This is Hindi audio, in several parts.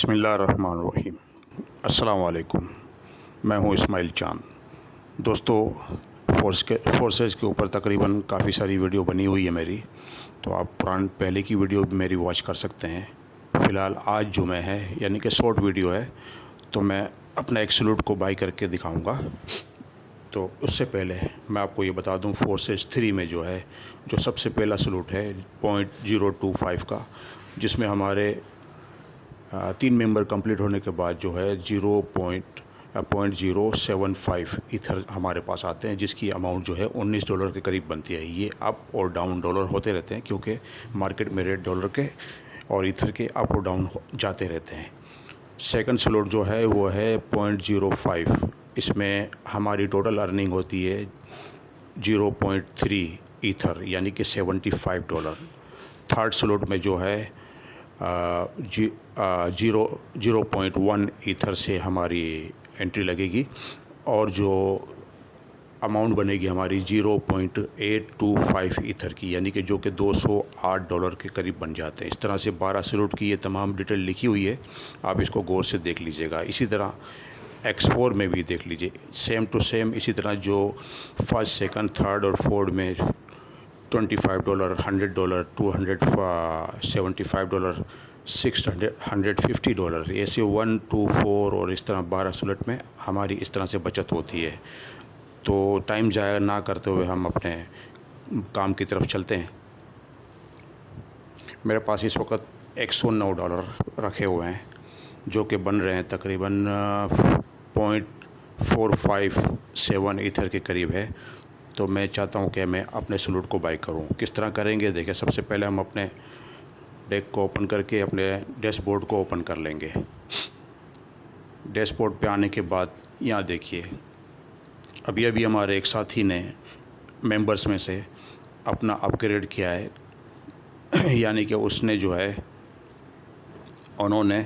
बिस्मिल्लाहिर्रहमानिर्रहीम। अस्सलाम वालेकुम। मैं हूं इस्माइल चांद। दोस्तों, फोर्सेस के ऊपर तकरीबन काफ़ी सारी वीडियो बनी हुई है मेरी, तो आप पहले की वीडियो भी मेरी वॉच कर सकते हैं। फ़िलहाल आज जुमे है, यानी कि शॉर्ट वीडियो है, तो मैं अपना एक सलूट को बाई करके दिखाऊंगा। तो उससे पहले मैं आपको ये बता दूं, फोर्सेस 3 में जो सबसे पहला सलूट है 0.025 का, जिसमें हमारे 3 मेंबर कंप्लीट होने के बाद जो है 0.075 ईथर हमारे पास आते हैं, जिसकी अमाउंट जो है $19 के करीब बनती है। ये अप और डाउन डॉलर होते रहते हैं, क्योंकि मार्केट में रेट डॉलर के और ईथर के अप और डाउन जाते रहते हैं। सेकंड स्लॉट जो है वो है 0.05। इसमें हमारी टोटल अर्निंग होती है 0.3 ईथर, यानी कि $75। थर्ड स्लॉट में जो है 0.1 ईथर से हमारी एंट्री लगेगी, और जो अमाउंट बनेगी हमारी 0.825 ईथर की, यानी कि जो कि $208 के करीब बन जाते हैं। इस तरह से 12 स्लॉट की ये तमाम डिटेल लिखी हुई है, आप इसको गौर से देख लीजिएगा। इसी तरह X4 में भी देख लीजिए, सेम टू सेम इसी तरह जो फर्स्ट, सेकंड, थर्ड और फोर्थ में $25, $100, $275, $650, ऐसे 1 2 4 और इस तरह 12 स्लॉट में हमारी इस तरह से बचत होती है। तो टाइम ज़ाया ना करते हुए हम अपने काम की तरफ चलते हैं। मेरे पास इस वक्त $109 रखे हुए हैं, जो कि बन रहे हैं तकरीबन 0.457 ईथर के करीब है। तो मैं चाहता हूं कि मैं अपने सलूट को बाई करूं। किस तरह करेंगे देखिए। सबसे पहले हम अपने डेक को ओपन करके अपने डैशबोर्ड को ओपन कर लेंगे। डैशबोर्ड पे आने के बाद यहाँ देखिए, अभी हमारे एक साथी ने मेंबर्स में से अपना अपग्रेड किया है, यानी कि उसने उन्होंने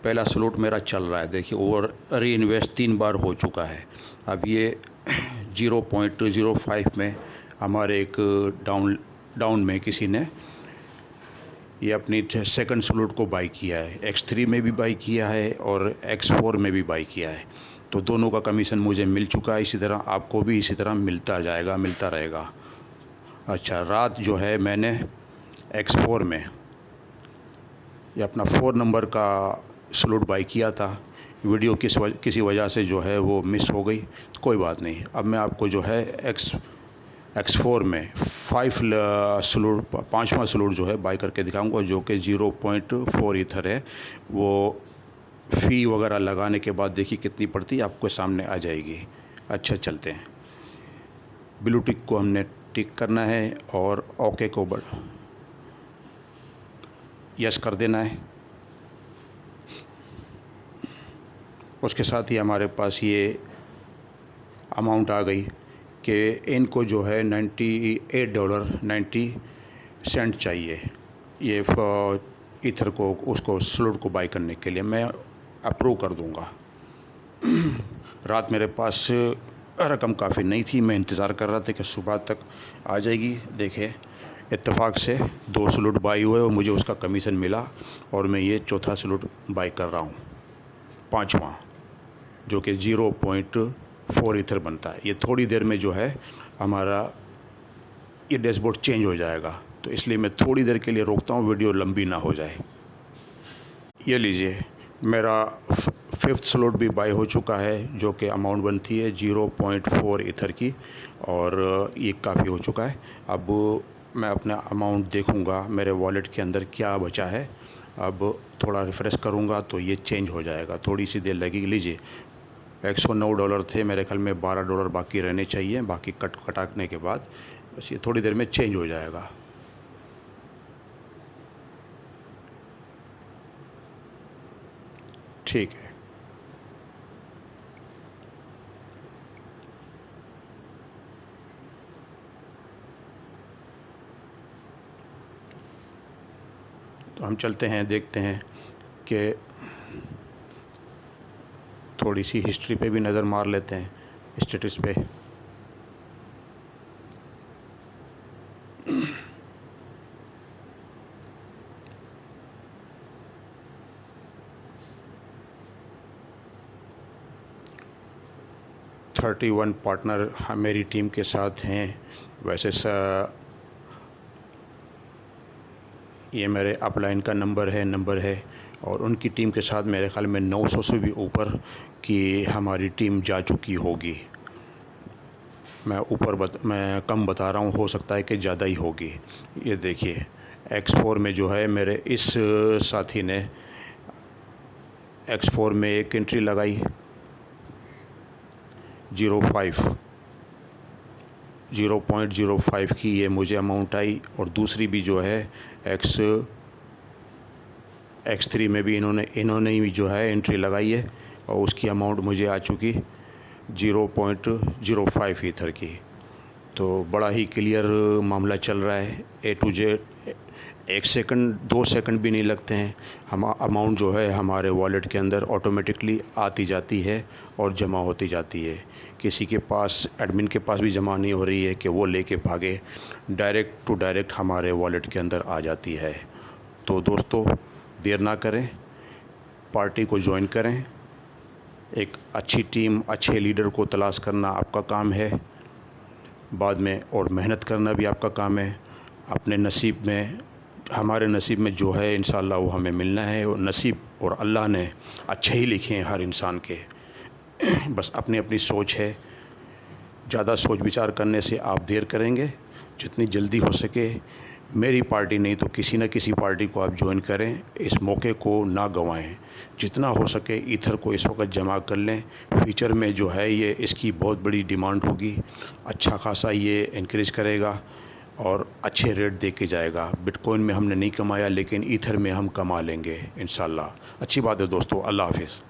पहला स्लॉट मेरा चल रहा है देखिए, और री इन्वेस्ट 3 बार हो चुका है। अब ये 0.05 में हमारे एक डाउन में किसी ने ये अपनी सेकंड स्लॉट को बाई किया है। X3 में भी बाई किया है और X4 में भी बाई किया है, तो दोनों का कमीशन मुझे मिल चुका है। इसी तरह आपको भी इसी तरह मिलता जाएगा, मिलता रहेगा। अच्छा, रात जो है मैंने X4 में ये अपना 4 नंबर का स्लॉट बाई किया था। वीडियो किसी वजह से जो है वो मिस हो गई, तो कोई बात नहीं। अब मैं आपको जो है X4 में 5वां स्लॉट जो है बाई करके दिखाऊंगा, जो कि 0.4 ईथर है। वो फ़ी वगैरह लगाने के बाद देखिए कितनी पड़ती है, आपको सामने आ जाएगी। अच्छा, चलते हैं। ब्लू टिक को हमने टिक करना है और ओके को यस कर देना है। उसके साथ ही हमारे पास ये अमाउंट आ गई कि इनको जो है $98.90 चाहिए ये ईथर को, उसको स्लॉट को बाई करने के लिए। मैं अप्रूव कर दूंगा। रात मेरे पास रकम काफ़ी नहीं थी, मैं इंतज़ार कर रहा था कि सुबह तक आ जाएगी। देखे, इत्तेफाक से 2 स्लॉट बाई हुए और मुझे उसका कमीशन मिला, और मैं ये चौथा स्लॉट बाई कर रहा हूँ, 5वां, जो कि 0.4 ईथर बनता है। ये थोड़ी देर में जो है हमारा ये डैशबोर्ड चेंज हो जाएगा, तो इसलिए मैं थोड़ी देर के लिए रोकता हूँ, वीडियो लंबी ना हो जाए। ये लीजिए, मेरा 5th स्लॉट भी बाई हो चुका है, जो कि अमाउंट बनती है 0.4 ईथर की, और ये काफ़ी हो चुका है। अब मैं अपना अमाउंट देखूंगा मेरे वॉलेट के अंदर क्या बचा है। अब थोड़ा रिफ़्रेश करूंगा तो ये चेंज हो जाएगा, थोड़ी सी देर लगेगी। लीजिए, $109 थे, मेरे ख्याल में $12 बाकी रहने चाहिए, बाकी कटाने के बाद बस ये थोड़ी देर में चेंज हो जाएगा। ठीक है। तो हम चलते हैं, देखते हैं कि थोड़ी सी हिस्ट्री पे भी नज़र मार लेते हैं, स्टेटस पे। 31 पार्टनर मेरी टीम के साथ हैं। वैसे ये मेरे अपलाइन का नंबर है और उनकी टीम के साथ मेरे ख़्याल में 900 से भी ऊपर की हमारी टीम जा चुकी होगी। मैं कम बता रहा हूँ, हो सकता है कि ज़्यादा ही होगी। ये देखिए X4 में जो है मेरे इस साथी ने X4 में एक एंट्री लगाई 0.05 की, ये मुझे अमाउंट आई। और दूसरी भी जो है X3 में भी इन्होंने ही जो है एंट्री लगाई है और उसकी अमाउंट मुझे आ चुकी 0.05 ईथर की। तो बड़ा ही क्लियर मामला चल रहा है A to Z। 1 second 2 second भी नहीं लगते हैं, हम अमाउंट जो है हमारे वॉलेट के अंदर ऑटोमेटिकली आती जाती है और जमा होती जाती है। किसी के पास, एडमिन के पास भी जमा नहीं हो रही है कि वो लेके भागे, डायरेक्ट टू डायरेक्ट हमारे वॉलेट के अंदर आ जाती है। तो दोस्तों देर ना करें, पार्टी को ज्वाइन करें। एक अच्छी टीम, अच्छे लीडर को तलाश करना आपका काम है बाद में, और मेहनत करना भी आपका काम है। अपने नसीब में, हमारे नसीब में जो है इंशाअल्लाह वो हमें मिलना है। और नसीब और अल्लाह ने अच्छे ही लिखे हैं हर इंसान के। बस अपनी अपनी सोच है, ज़्यादा सोच विचार करने से आप देर करेंगे। जितनी जल्दी हो सके, मेरी पार्टी नहीं तो किसी न किसी पार्टी को आप ज्वाइन करें। इस मौके को ना गंवाएं। जितना हो सके ईथर को इस वक्त जमा कर लें। फ्यूचर में जो है ये इसकी बहुत बड़ी डिमांड होगी, अच्छा खासा ये इंक्रीज़ करेगा और अच्छे रेट दे के जाएगा। बिटकॉइन में हमने नहीं कमाया, लेकिन ईथर में हम कमा लेंगे इंशाल्लाह। अच्छी बात है दोस्तों। अल्लाह हाफिज़।